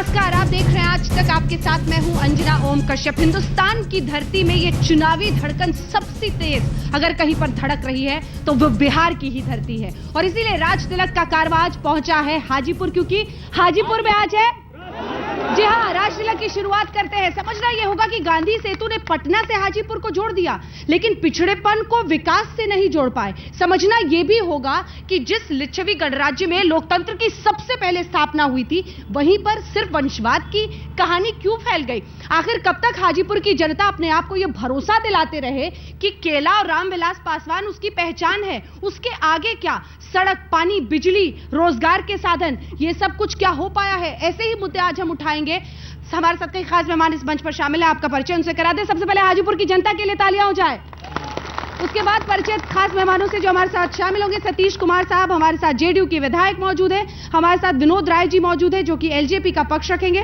नमस्कार, आप देख रहे हैं आज तक। आपके साथ मैं हूं अंजना ओम कश्यप। हिंदुस्तान की धरती में ये चुनावी धड़कन सबसे तेज अगर कहीं पर धड़क रही है तो वो बिहार की ही धरती है। और इसीलिए राज तिलक का कारवां आज पहुंचा है हाजीपुर, क्योंकि हाजीपुर में आज है, जी हाँ, राज तिलक की शुरुआत करते हैं। समझना यह होगा कि गांधी सेतु ने पटना से हाजीपुर को जोड़ दिया, लेकिन पिछड़ेपन को विकास से नहीं जोड़ पाए। समझना यह भी होगा कि जिस लिच्छवी गणराज्य में लोकतंत्र की सबसे पहले स्थापना हुई थी, वहीं पर सिर्फ वंशवाद की कहानी क्यों फैल गई? आखिर कब तक हाजीपुर की जनता अपने आप को यह भरोसा दिलाते रहे कि केला और रामविलास पासवान उसकी पहचान है? उसके आगे क्या? सड़क, पानी, बिजली, रोजगार के साधन, ये सब कुछ क्या हो पाया है? ऐसे ही मुद्दे आज हम उठाएंगे। हमारे साथ कई खास मेहमान इस मंच पर शामिल है। आपका परिचय उनसे करा दें। सबसे पहले हाजीपुर की जनता के लिए तालियां हो जाए। उसके बाद परिचय खास मेहमानों से जो हमारे साथ शामिल होंगे। सतीश कुमार साहब हमारे साथ जेडीयू के विधायक मौजूद है। हमारे साथ विनोद राय जी मौजूद है जो कि एलजेपी का पक्ष रखेंगे।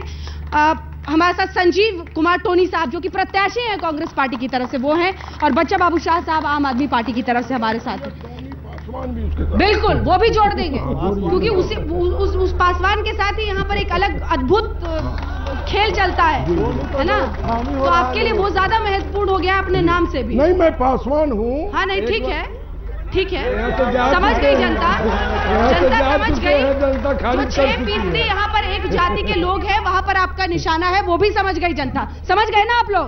हमारे साथ संजीव कुमार टोनी साहब जो कि प्रत्याशी हैं कांग्रेस पार्टी की तरफ से, वो हैं। और बच्चा बाबू शाह साहब आम आदमी पार्टी की तरफ से हमारे साथ हैं। बिल्कुल, वो भी जोड़ देंगे, क्योंकि उस पासवान के साथ ही यहाँ पर एक अलग अद्भुत खेल चलता है ना? तो आपके लिए वो ज्यादा महत्वपूर्ण हो गया अपने नाम से भी। नहीं, मैं पासवान हूँ। हाँ, नहीं, ठीक है, ठीक है, समझ गई जनता, जनता समझ गई। जो 6% यहाँ पर एक जाति के लोग हैं, वहां पर आपका निशाना है, वो भी समझ गई जनता। समझ गए ना आप लोग?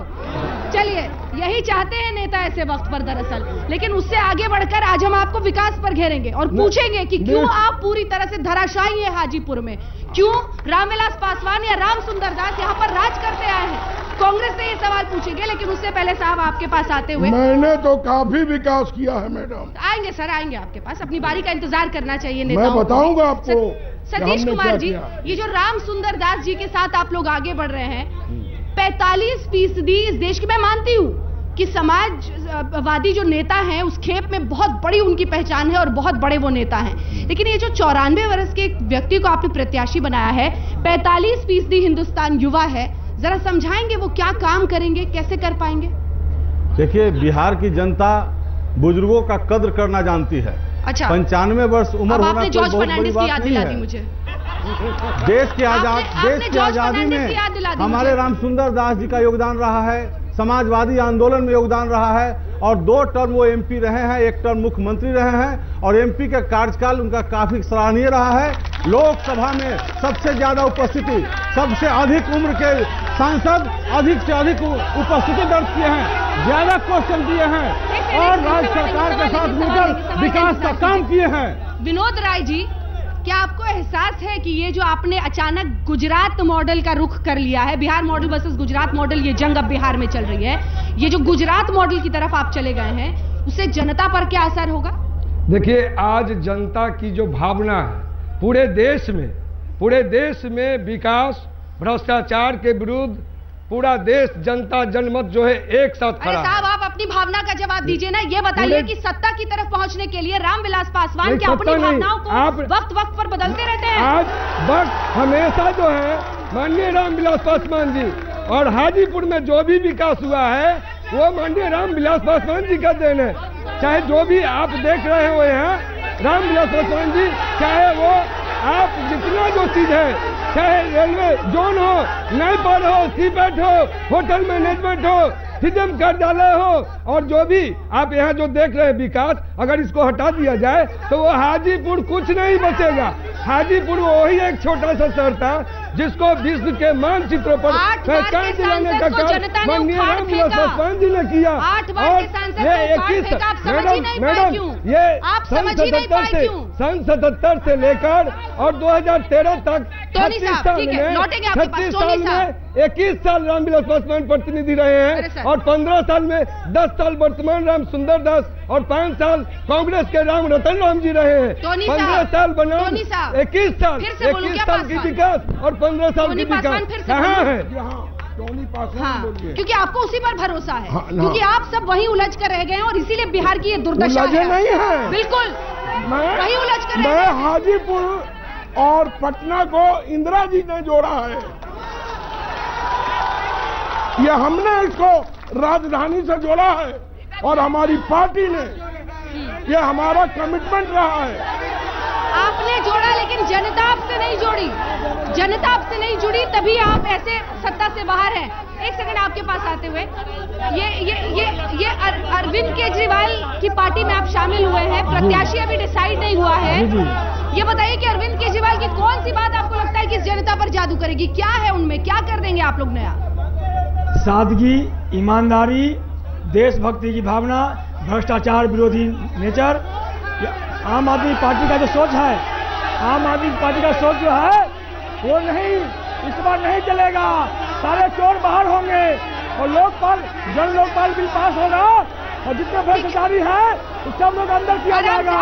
चलिए, यही चाहते हैं नेता ऐसे वक्त पर दरअसल। लेकिन उससे आगे बढ़कर आज हम आपको विकास पर घेरेंगे और पूछेंगे कि क्यों आप पूरी तरह से धराशायी है हाजीपुर में? क्यों रामविलास पासवान या राम सुंदर दास यहाँ पर राज करते आए हैं? कांग्रेस से ये सवाल पूछेंगे, लेकिन उससे पहले साहब आपके पास आते हुए, मैं तो काफी विकास किया है मैडम। आएंगे सर, आएंगे आपके पास। अपनी बारी का इंतजार करना चाहिए नेताओं मैं बताऊंगा आपको। सतीश कुमार जी, ये जो राम सुंदर दास जी के साथ आप लोग आगे बढ़ रहे हैं, 45% इस देश की, मैं मानती हूँ कि समाजवादी जो नेता हैं उस खेप में बहुत बड़ी उनकी पहचान है और बहुत बड़े वो नेता हैं, लेकिन ये जो 94 वर्ष के एक व्यक्ति को आपने प्रत्याशी बनाया है, 45% हिंदुस्तान युवा है, जरा समझाएंगे वो क्या काम करेंगे, कैसे कर पाएंगे? देखिए, बिहार की जनता बुजुर्गों का कद्र करना जानती है। अच्छा, 95 वर्ष उम्र होना आपने जॉर्ज फर्नांडिस की याद दिला दी मुझे। देश की आजादी में हमारे राम सुंदर दास जी का योगदान रहा है, समाजवादी आंदोलन में योगदान रहा है, और 2 टर्म वो एमपी रहे हैं, 1 टर्म मुख्यमंत्री रहे हैं, और एमपी का कार्यकाल उनका काफी सराहनीय रहा है। लोकसभा में सबसे ज्यादा उपस्थिति, सबसे अधिक उम्र के सांसद अधिक से अधिक उपस्थिति दर्ज किए हैं, ज्यादा क्वेश्चन दिए हैं, और राज्य सरकार के साथ मिलकर विकास का काम किए हैं। विनोद राय जी, क्या आपको एहसास है कि ये जो आपने अचानक गुजरात मॉडल का रुख कर लिया है, Bihar model versus Gujarat model, ये जंग अब बिहार में चल रही है, ये जो गुजरात मॉडल की तरफ आप चले गए हैं, उससे जनता पर क्या असर होगा? देखिए, आज जनता की जो भावना है पूरे देश में विकास, भ्रष्टाचार के विरुद्ध पूरा देश, जनता जनमत जो है एक साथ खड़ा। अरे साहब, आप अपनी भावना का जवाब दीजिए ना। ये बताइए कि सत्ता की तरफ पहुंचने के लिए रामविलास पासवान क्या अपनी भावनाओं को वक्त पर बदलते रहते हैं? आज वक्त हमेशा जो है माननीय रामविलास पासवान जी, और हाजीपुर में जो भी विकास हुआ है वो माननीय रामविलास पासवान जी का देन है। चाहे जो भी आप देख रहे हो यहाँ, रामविलास पासवान जी, चाहे वो आप जितना जो चीज है, चाहे रेलवे जोन हो, नाइपर हो, सीपेट हो, होटल मैनेजमेंट हो, फिल्म कार्यालय हो, और जो भी आप यहाँ जो देख रहे हैं विकास, अगर इसको हटा दिया जाए तो वो हाजीपुर कुछ नहीं बचेगा। हाजीपुर वही एक छोटा सा शहर था जिसको विश्व के मानचित्र पर पहचान दिलाने का काम माननीय रामविलास पासवान जी ने किया। और ये 21 मैडम ये सन 77 से लेकर और 2013 तक 36 साल में 21 साल रामविलास पासवान प्रतिनिधि रहे हैं, और 15 साल में 10 साल वर्तमान राम सुंदर दास और 5 साल कांग्रेस के राम रतन राम जी रहे हैं। 15 साल बनाम 21 साल की विकास और 15 साल की विकास कहाँ है? हाँ, क्योंकि आपको उसी पर भरोसा है, क्योंकि आप सब वहीं उलझ कर रह गए हैं और इसीलिए बिहार की ये दुर्दशा है। नहीं है, बिल्कुल वहीं उलझ कर। मैं हाजीपुर और पटना को इंदिरा जी ने जोड़ा है, ये हमने इसको राजधानी से जोड़ा है, और हमारी पार्टी ने, ये हमारा कमिटमेंट रहा है। आपने आपने जोड़ा, लेकिन जनता आपसे नहीं जोड़ी, जनता आपसे नहीं जुड़ी, तभी आप ऐसे सत्ता से बाहर हैं। एक सेकंड आपके पास आते हुए, ये अरविंद केजरीवाल की पार्टी में आप शामिल हुए हैं, प्रत्याशी अभी डिसाइड नहीं हुआ है। ये बताइए कि अरविंद केजरीवाल की कौन सी बात आपको लगता है कि इस जनता पर जादू करेगी? क्या है उनमें, क्या कर देंगे आप लोग नया? सादगी, ईमानदारी, देशभक्ति की भावना, भ्रष्टाचार विरोधी नेचर। आम आदमी पार्टी का जो सोच है, आम आदमी पार्टी का सोच जो है वो नहीं, इस बार नहीं चलेगा। सारे चोर बाहर होंगे और लोकपाल, जन लोकपाल बिल पास होगा और जितने भ्रष्टाचारी है उस सब लोग अंदर किया जाएगा।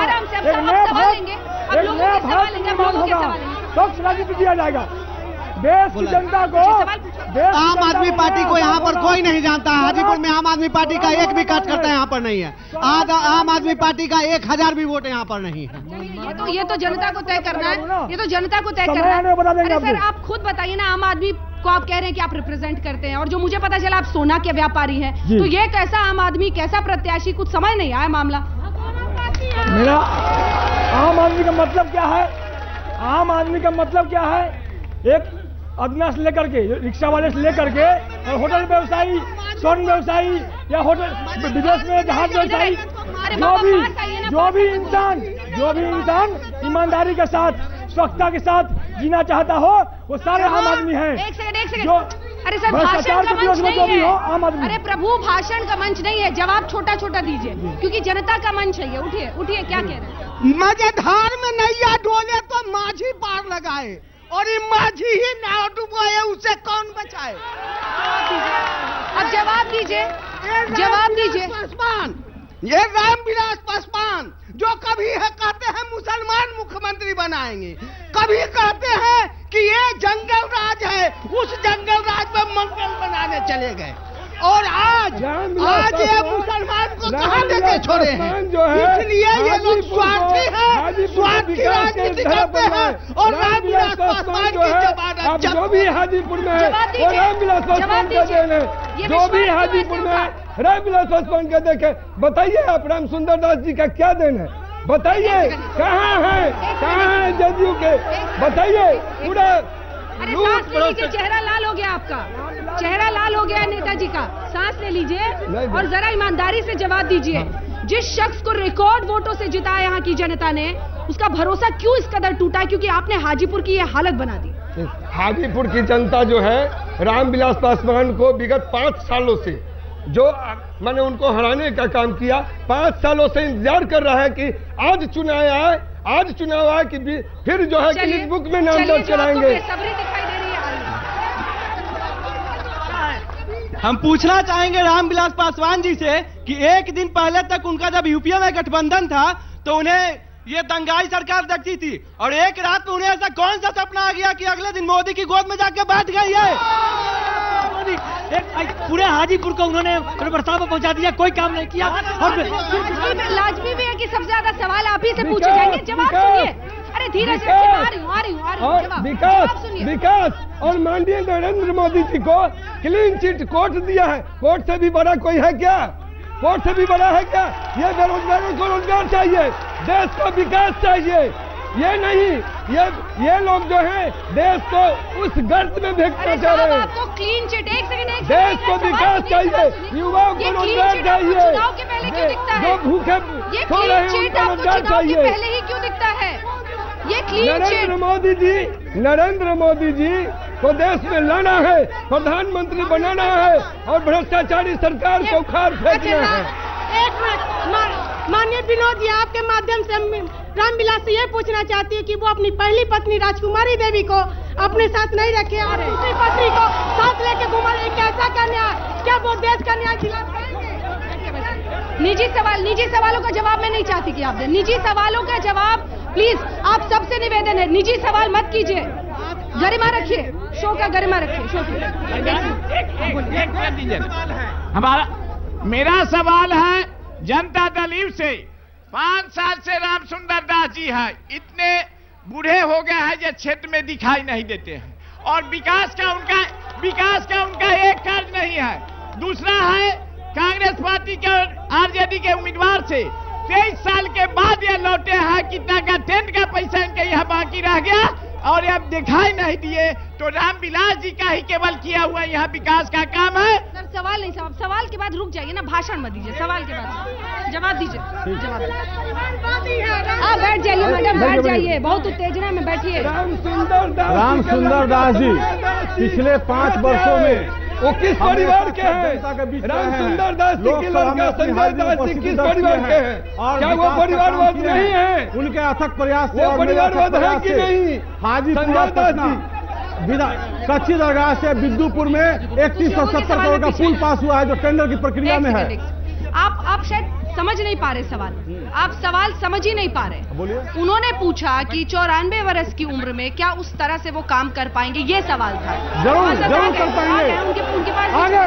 एक नया भारत निर्माण होगा, स्वच्छ राजनीति किया जाएगा। देश की जनता को, आम आदमी पार्टी को यहाँ पर कोई नहीं जानता है। हाजीपुर में आम आदमी पार्टी का एक भी कार्यकर्ता यहाँ पर नहीं है। आम आदमी पार्टी का 1000 भी वोट यहाँ पर नहीं है। ये तो जनता को तय करना है, ये तो जनता को तय करना है। अरे सर, आप खुद बताइए ना, आम आदमी को आप कह रहे हैं कि आप रिप्रेजेंट करते हैं, और जो मुझे पता चला आप सोना के व्यापारी हैं, तो ये कैसा आम आदमी, कैसा प्रत्याशी, कुछ समझ नहीं आया मामला। मेरा आम आदमी का मतलब क्या है? आम आदमी का मतलब क्या है? एक अदना से लेकर के, रिक्शा वाले से लेकर के, और होटल व्यवसायी, स्वर्ण व्यवसायी या होटल विदेश में जहाज व्यवसायी, जो भी इंसान ईमानदारी के साथ, स्वच्छता के साथ जीना चाहता हो, वो सारे आम आदमी हैं। एक सेकंड। अरे सर, भाषण का मंच नहीं है। अरे प्रभु, भाषण का मंच नहीं है, जवाब छोटा छोटा दीजिए, क्योंकि जनता का मंच है ये। उठिए, क्या कह रहे हैं? मजेधार में नैया डोले तो माझी पार लगाए, और ये माझी ही नाव डुबाए, उसे कौन बचाए? अब जवाब दीजिए। ये रामविलास पासवान जो कभी है कहते हैं मुसलमान मुख्यमंत्री बनाएंगे, कभी कहते हैं कि ये जंगल राज है, उस जंगल राज में मंगल बनाने चले गए, और आज ये मुसलमान को कहाँ लेके छोड़े हैं? इसलिए ये लोग स्वार्थी हैं, स्वार्थ की राजनीति करते हैं, और रामविलास पासवान की जमानत जो भी हाजीपुर में है वो रामविलास पासवान का देन है। जो भी हाजीपुर में है रामविलास पासवान का देखे। बताइए आप, राम सुंदर दास जी का क्या देन है? बताइए, कहाँ है जदयू के? बताइए। पूरा सांस ले लीजिए, चेहरा लाल हो गया आपका, चेहरा लाल हो गया नेताजी का। सांस ले लीजिए और जरा ईमानदारी से जवाब दीजिए। जिस शख्स को रिकॉर्ड वोटों से जिताया यहाँ की जनता ने, उसका भरोसा क्यों इस कदर टूटा? क्योंकि आपने हाजीपुर की ये हालत बना दी। हाजीपुर की जनता जो है रामविलास पासवान को विगत 5 सालों से, जो मैंने उनको हराने का काम किया, 5 सालों से इंतजार कर रहा है कि आज चुनाव आए कि फिर जो है कि बुक में नाम दर्ज कराएंगे। हम पूछना चाहेंगे रामविलास पासवान जी से कि एक दिन पहले तक उनका जब यूपीए में गठबंधन था तो उन्हें ये दंगाई सरकार देखती थी, और एक रात में उन्हें ऐसा कौन सा सपना आ गया कि अगले दिन मोदी की गोद में जाके बैठ गई है? पूरे हाजीपुर को उन्होंने प्रस्ताव में पहुंचा दिया, कोई काम नहीं किया। और लाजमी भी है कि सबसे ज्यादा सवाल आप ही से पूछे जाएंगे, जवाब सुनिए। अरे धीरज से, आ रही हूँ। विकास और माननीय नरेंद्र मोदी जी को क्लीन चिट कोर्ट दिया है। कोर्ट से भी बड़ा कोई है क्या? कोर्ट से भी बड़ा है क्या? ये बेरोजगारों को रोजगार चाहिए, देश को विकास चाहिए, ये नहीं ये लोग जो हैं देश को उस गर्त में भेजना चाह रहे हैं। आपको क्लीन चिट, एक सेकंड, देश को विकास चाहिए, युवाओं को रोजगार चाहिए, चुनाव के पहले क्यों दिखता है? जो भूखे सो रहे हैं उनको रोजगार चाहिए। पहले ही क्यों दिखता है ये क्लीन चिट? नरेंद्र मोदी जी को देश में लाना है, प्रधानमंत्री बनाना है, और भ्रष्टाचारी सरकार को उखाड़ फेंकना है। एक मिनट, माननीय विनोद जी, आपके माध्यम से रामविलास से ये पूछना चाहती है कि वो अपनी पहली पत्नी राजकुमारी देवी को अपने साथ नहीं रखे और दूसरी पत्नी को साथ लेके घुमा, कैसा का न्याय? क्या वो देश का न्याय दिला पाएंगे? निजी सवालों का जवाब मैं नहीं चाहती कि आप दें। निजी सवालों का जवाब प्लीज, आप सबसे निवेदन है, निजी सवाल मत कीजिए, गरिमा रखिए, शो का गरिमा रखिए, शो की। मेरा सवाल है जनता दल से, 5 साल से राम सुंदर दास जी है, इतने बूढ़े हो गए हैं जो क्षेत्र में दिखाई नहीं देते हैं, और विकास का उनका एक कार्य नहीं है। दूसरा है कांग्रेस पार्टी के आरजेडी के उम्मीदवार से 23 साल के बाद ये लौटे हैं। कितना का टेंट का पैसा इनके यहाँ बाकी रह गया और अब दिखाई नहीं दिए। तो रामविलास जी का ही केवल किया हुआ यहाँ विकास का काम है। सर सवाल नहीं, सवाल के बाद रुक जाइए ना, भाषण मत दीजिए, सवाल के बाद जवाब दीजिए। आप बैठ जाइए मैडम, बैठ जाइए, बहुत उत्तेजना में बैठिए। राम सुंदर दास जी पिछले 5 वर्षों में वो किस परिवार के हैं? राम सुंदर दास जी के लड़का संजय दास जी किस परिवार के हैं? क्या वो परिवारवाद नहीं है? उनके अथक प्रयास से वो परिवारवाद है कि नहीं? हाजीपुर पटना कच्ची दरगाह से बिद्दुपुर में 3170 करोड़ का पुल पास हुआ है जो टेंडर की प्रक्रिया में है। आप शायद समझ नहीं पा रहे सवाल, आप सवाल समझ ही नहीं पा रहे। बोलिए। उन्होंने पूछा कि 94 वर्ष की उम्र में क्या उस तरह से वो काम कर पाएंगे, ये सवाल था। जरूर कर पाएंगे। उनके पास आगे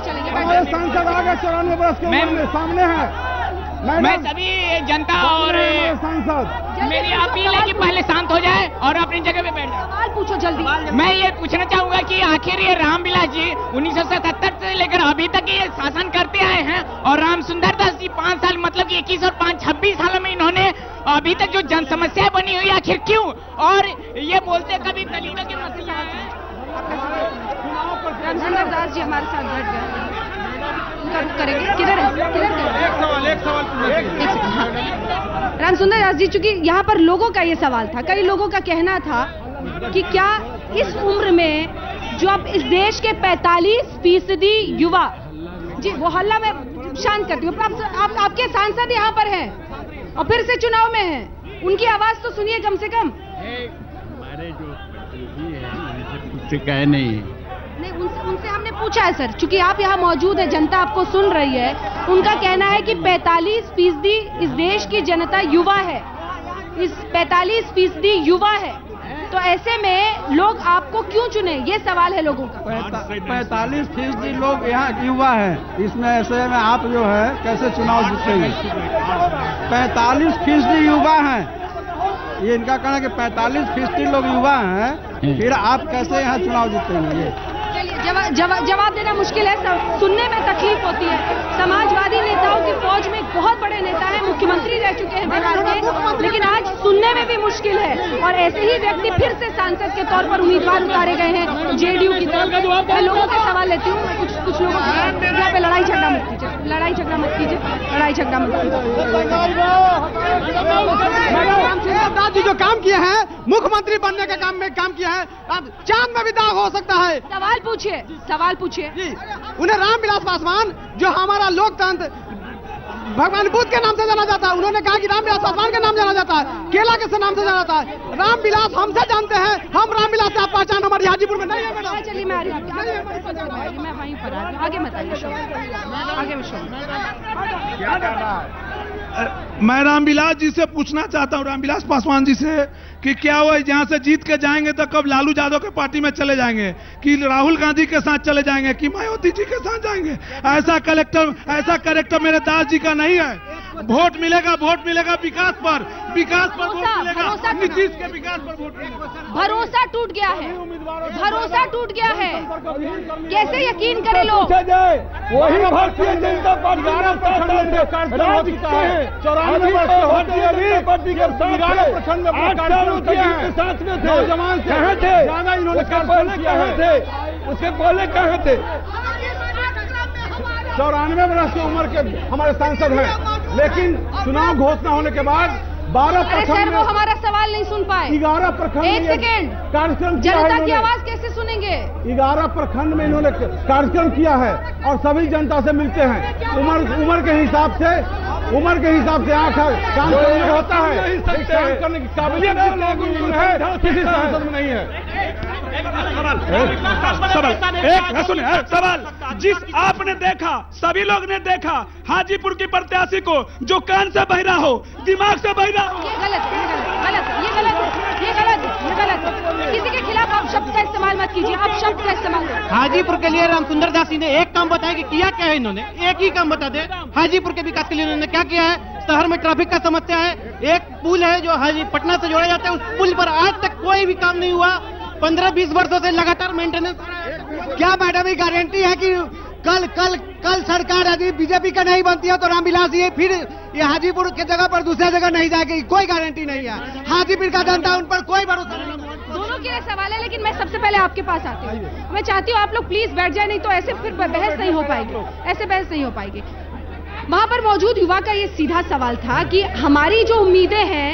चलेंगे, हमारे सांसद आगे 94 वर्ष की उम्र में सामने हैं। मैं सभी जनता और सांसद मेरी अपील है कि पहले शांत हो जाए और अपनी जगह पे बैठ जाए। सवाल पूछो जल्दी। मैं ये पूछना चाहूंगा कि आखिर ये रामविलास जी 1977 से लेकर अभी तक ये शासन करते आए हैं और राम सुंदर दास जी 5 साल मतलब कि 21 और 5 26 सालों में इन्होंने अभी तक जो जन समस्याएं बनी हुई आखिर क्यों? और ये बोलते कभी दलितों के मसला है। राम सुंदर दास जी हमारे साथ बैठ गए, उनका रुख करेंगे। किधर है? एक सवाल राम सुंदर दास जी, चूंकि यहाँ पर लोगों का ये सवाल था, कई लोगों का कहना था कि क्या इस उम्र में जो अब इस देश के 45% युवा, जी वो हल्ला में शांत करती हूँ, आपके सांसद यहाँ पर हैं और फिर से चुनाव में हैं, उनकी आवाज तो सुनिए कम से कम। हमारे जो प्रतिनिधि हैं उनसे कुछ कहे नहीं, उनसे हमने पूछा है सर, चूंकि आप यहाँ मौजूद है, जनता आपको सुन रही है, उनका कहना है कि 45% इस देश की जनता युवा है, इस 45% युवा है, तो ऐसे में लोग आपको क्यों चुने, ये सवाल है लोगों का। 45% लोग यहाँ युवा है, इसमें ऐसे में आप जो है कैसे चुनाव जीतेंगे? 45% युवा हैं, ये इनका कहना है कि 45% लोग युवा हैं, फिर आप कैसे यहाँ चुनाव जीतेंगे? ये जवाब देना मुश्किल है, सुनने में तकलीफ होती है। समाजवादी नेताओं की फौज में एक बहुत बड़े नेता है, मुख्यमंत्री रह चुके हैं बिहार के, लेकिन आज सुनने में भी मुश्किल है और ऐसे ही व्यक्ति फिर से सांसद के तौर पर उम्मीदवार उतारे गए हैं जेडीयू की तरफ। मैं लोगों का सवाल लेती हूँ, कुछ लोगों को यहाँ पे लड़ाई झगड़ा मत कीजिए, लड़ाई झगड़ा मत कीजिए। दास जी जो काम किए हैं, मुख्यमंत्री बनने के काम किया है, अब चांद में भी दाग हो सकता है। सवाल पूछिए जी, उन्हें रामविलास पासवान जो हमारा लोकतंत्र भगवान बुद्ध के नाम से जाना जाता है, उन्होंने कहा कि रामविलास पासवान के नाम जाना जाता है, केला के नाम से जाना जाता है। रामविलास हमसे जानते हैं, हम रामविलास से आप पहचान हमारी हाजीपुर में नहीं है मैडम। चलिए मैं वहीं पर आ रही हूँ, आगे बताइए, आगे मैं रामविलास जी से पूछना चाहता हूं, रामविलास पासवान जी से, कि क्या वो यहाँ से जीत के जाएंगे तो कब लालू यादव के पार्टी में चले जाएंगे, कि राहुल गांधी के साथ चले जाएंगे, कि मायावती जी के साथ जाएंगे? ऐसा कैरेक्टर मेरे दास जी का नहीं है। वोट मिलेगा विकास पर वोट मिलेगा, नीतीश के विकास पर वोट मिलेगा। भरोसा टूट गया है, भरोसा टूट गया है, कैसे यकीन करें लोग? वही भारतीय जनता पार्टी के साथ में थे, कहाँ थे? उसके पहले कहाँ थे? 94 वर्ष की उम्र के हमारे सांसद हैं, लेकिन चुनाव घोषणा होने के बाद 12 प्रखंड, वो हमारा सवाल नहीं सुन पाए। 11 प्रखंड, एक सेकेंड, कार्यक्रम जनता की आवाज कैसे सुनेंगे? 11 प्रखंड में इन्होंने कार्यक्रम किया है और सभी जनता से मिलते हैं। उम्र के हिसाब से आंख काम करने का होता है, काम करने की काबिलियत किसी सांसद में नहीं है। सवाल जिस आपने देखा, सभी लोग ने देखा, हाजीपुर की प्रत्याशी को जो कान से बहिरा हो, दिमाग से बहिरा हो। ये गलत। किसी के खिलाफ आप शब्द का इस्तेमाल मत कीजिए, आप शब्द का इस्तेमाल करें। हाजीपुर के लिए राम सुंदर दास जी ने एक काम बताया कि किया क्या है इन्होंने, एक ही काम बता दे। हाजीपुर के विकास के लिए इन्होंने क्या किया है? शहर में ट्रैफिक का समस्या है, एक पुल है जो पटना से जोड़ा जाता है, उस पुल पर आज तक कोई भी काम नहीं हुआ। 15-20 वर्षों से लगातार मेंटेनेंस। क्या मैडम ये गारंटी है कि कल सरकार यदि बीजेपी का नहीं बनती है तो रामविलास ये फिर ये हाजीपुर की जगह पर दूसरी जगह नहीं जाएगी, कोई गारंटी नहीं है। हाजीपुर का जनता उन पर कोई भरोसा नहीं। दोनों के लिए सवाल है, लेकिन मैं सबसे पहले आपके पास आती हूँ। मैं चाहती हूँ आप लोग प्लीज बैठ जाए, नहीं तो ऐसे फिर बहस नहीं हो पाएगी, ऐसे बहस नहीं हो पाएगी। वहां पर मौजूद युवा का ये सीधा सवाल था कि हमारी जो उम्मीदें हैं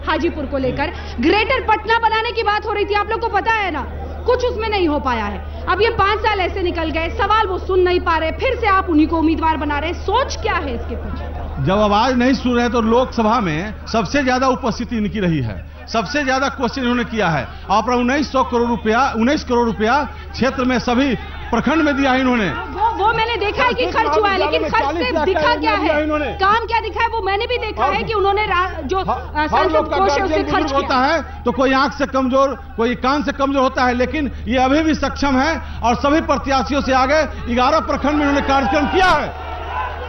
हाजीपुर को लेकर, ग्रेटर पटना बनाने की बात हो रही थी, आप लोग को पता है ना, कुछ उसमें नहीं हो पाया है। अब ये 5 साल ऐसे निकल गए, सवाल वो सुन नहीं पा रहे, फिर से आप उन्हीं को उम्मीदवार बना रहे हैं। सोच क्या है इसके पीछे? जब आवाज नहीं सुन रहे तो लोकसभा में सबसे ज्यादा उपस्थिति इनकी रही है, सबसे ज्यादा क्वेश्चन इन्होंने किया है। और 19 करोड़ रुपया क्षेत्र में सभी प्रखंड में दिया है इन्होंने। वो मैंने देखा है कि खर्च हुआ है, लेकिन खर्च से दिखा क्या है, काम क्या दिखा है, वो मैंने भी देखा है कि उन्होंने जो संसद कोष है उससे खर्च होता है तो कोई आंख से कमजोर, कोई कान से कमजोर होता है, लेकिन ये अभी भी सक्षम है और सभी प्रत्याशियों से आगे 11 प्रखंड में उन्होंने कार्यक्रम किया है।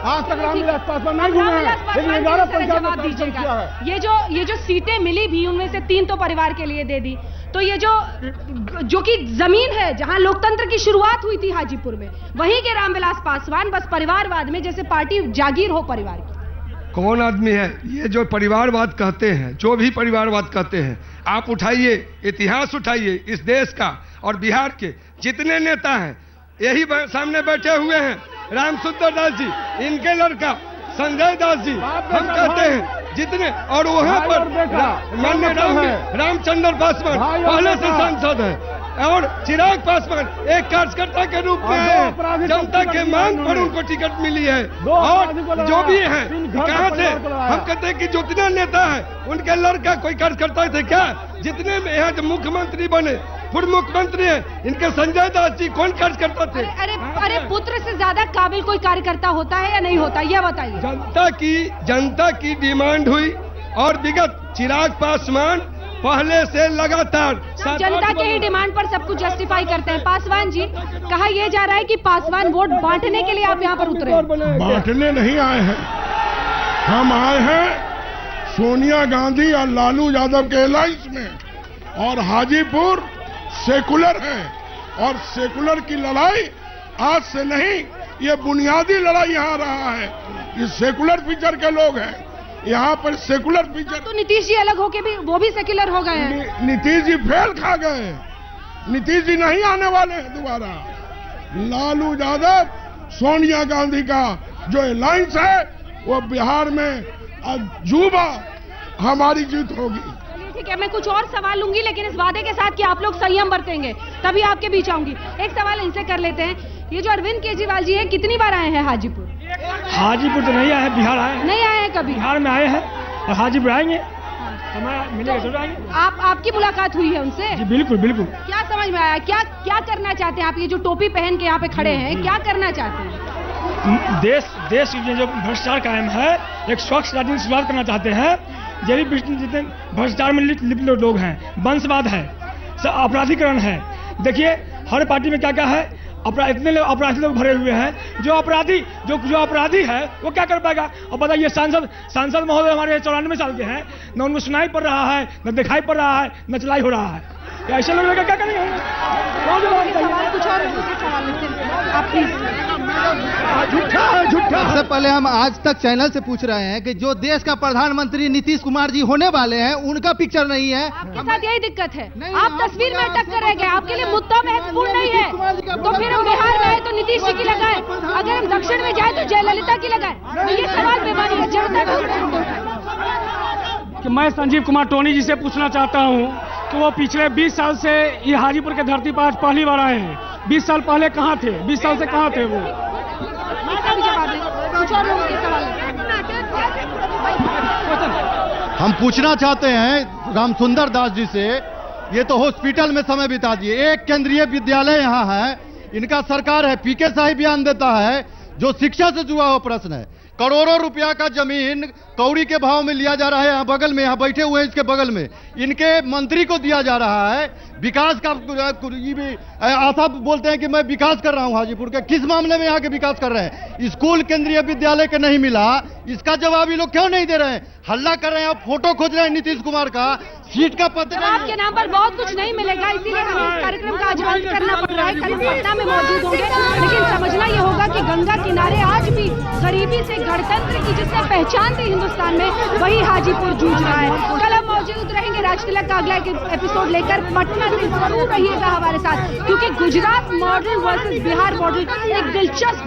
आज तक रामविलास पासवान नहीं घूमे हैं, लेकिन 11 पंचायत में दीजिएगा। ये जो सीटें मिली भी, उनमें से 3 तो परिवार के लिए दे दी। तो ये जो कि जमीन है जहां लोकतंत्र की शुरुआत हुई थी हाजीपुर में, वहीं के रामविलास पासवान बस परिवारवाद में जैसे पार्टी जागीर हो परिवार की। कौन आदमी है ये जो परिवारवाद कहते हैं? जो भी परिवारवाद कहते हैं, आप उठाइए, इतिहास उठाइए इस देश का और बिहार के जितने नेता हैं, यही सामने बैठे हुए हैं, रामसुंदर दास जी, इनके लड़का संजय दास जी, हम कहते हैं जितने, और वहां पर माननीय रामचंद्र पासवान पहले से सांसद है, और चिराग पासवान एक कार्यकर्ता के रूप में जनता के मांग पर उनको टिकट मिली है। और जो भी है कहां से, हम कहते हैं कि जितने नेता है उनके लड़का कोई कार्यकर्ता थे क्या? जितने में यहाँ जो मुख्यमंत्री बने, पूर्व मुख्यमंत्री है, इनके संजय दास जी कौन कार्यकर्ता थे? अरे पुत्र से ज्यादा काबिल कोई कार्यकर्ता होता है या नहीं होता, यह बताइए। जनता की डिमांड हुई और विगत चिराग पासवान पहले से लगातार जनता के ही डिमांड पर सब कुछ जस्टिफाई करते हैं। पासवान जी, कहा यह जा रहा है कि पासवान वोट बांटने के लिए आप यहाँ पर उतरे। बांटने नहीं आए हैं, हम आए हैं सोनिया गांधी और लालू यादव के अलायंस में, और हाजीपुर सेकुलर है और सेकुलर की लड़ाई आज से नहीं, ये बुनियादी लड़ाई यहाँ रहा है। ये सेकुलर फीचर के लोग हैं यहाँ पर, सेकुलर फीचर। तो नीतीश जी अलग होके भी वो भी सेकुलर हो गए हैं। नीतीश जी फेल खा गए, नीतीश जी नहीं आने वाले हैं दोबारा। लालू यादव सोनिया गांधी का जो अलायंस है वो बिहार में अजूबा हमारी जीत होगी। ठीक है, मैं कुछ और सवाल लूंगी, लेकिन इस वादे के साथ कि आप लोग संयम बरतेंगे, तभी आपके बीच आऊंगी। एक सवाल इनसे कर लेते हैं, ये जो अरविंद केजरीवाल जी हैं, कितनी बार आए हैं हाजीपुर? हाजीपुर तो नहीं आए हैं, बिहार आए हैं। नहीं आए हैं कभी? बिहार में आए हैं और हाजीपुर आएंगे, समय मिलेगा तो आएंगे। आपकी मुलाकात हुई है उनसे? जी बिल्कुल बिल्कुल। क्या समझ में आया, क्या करना चाहते हैं आप? ये जो टोपी पहन के यहाँ पे खड़े हैं, क्या करना चाहते हैं? देश में जो भ्रष्टाचार कायम है, एक स्वच्छ राज्य की शुरुआत करना चाहते हैं। जितने भ्रष्टाचार में लिप्त लोग हैं, वंशवाद है, अपराधीकरण है। देखिए हर पार्टी में क्या क्या है, इतने अपराधी लोग भरे हुए हैं। जो अपराधी है वो क्या कर पाएगा? और बताइए, सांसद महोदय हमारे 94 साल के हैं, न उनको सुनाई पड़ रहा है, न दिखाई पड़ रहा है, न चलाई हो रहा है। ऐसे लोग क्या करेंगे? कुछ और आप प्लीज। सबसे पहले हम आज तक चैनल से पूछ रहे हैं कि जो देश का प्रधानमंत्री नीतीश कुमार जी होने वाले हैं, उनका पिक्चर नहीं है। आपके साथ यही दिक्कत है, आप तस्वीर में अटक कर रह गए, आपके लिए मुद्दा महत्वपूर्ण नहीं है। तो फिर हम बिहार में आए तो नीतीश जी की लगाए, अगर हम दक्षिण में जाए तो जयललिता की लगाए। ये सवाल बेमानी है, जनता कि मैं संजीव कुमार टोनी जी से पूछना चाहता हूँ कि वो पिछले 20 साल से ये हाजीपुर के धरती पर आज पहली बार आए हैं। 20 साल पहले कहाँ थे? 20 साल से कहाँ थे वो? हम पूछना चाहते हैं रामसुंदर दास जी से, ये तो हॉस्पिटल में समय बिता दिए, एक केंद्रीय विद्यालय यहाँ है, इनका सरकार है, पीके साहिब बयान देता है जो शिक्षा से जुड़ा हुआ प्रश्न है, करोड़ों रुपया का जमीन कौड़ी के भाव में लिया जा रहा है। यहाँ बगल में, यहाँ बैठे हुए हैं इसके बगल में, इनके मंत्री को दिया जा रहा है। विकास का ये भी आशा बोलते हैं कि मैं विकास कर रहा हूं हाजीपुर के। किस मामले में यहाँ के विकास कर रहे हैं? स्कूल केंद्रीय विद्यालय के नहीं मिला, इसका जवाब ये लोग क्यों नहीं दे रहे हैं? हल्ला कर रहे हैं, आप फोटो खोज रहे हैं नीतीश कुमार का, सीट का पता नहीं। आपके नाम पर बहुत कुछ नहीं मिलेगा, इसीलिए हमें इस कार्यक्रम का आज बंद करना पड़ रहा है। कल पटना में मौजूद होंगे, लेकिन समझना ये होगा कि गंगा किनारे आज भी गरीबी से गणतंत्र की जिससे पहचान थी हिंदुस्तान में, वही हाजीपुर जूझ रहा है। कल हम मौजूद रहेंगे राजतिलक का अगला एपिसोड लेकर। पटना से जरूर रहिएगा हमारे साथ, क्योंकि Gujarat model versus Bihar model एक दिलचस्प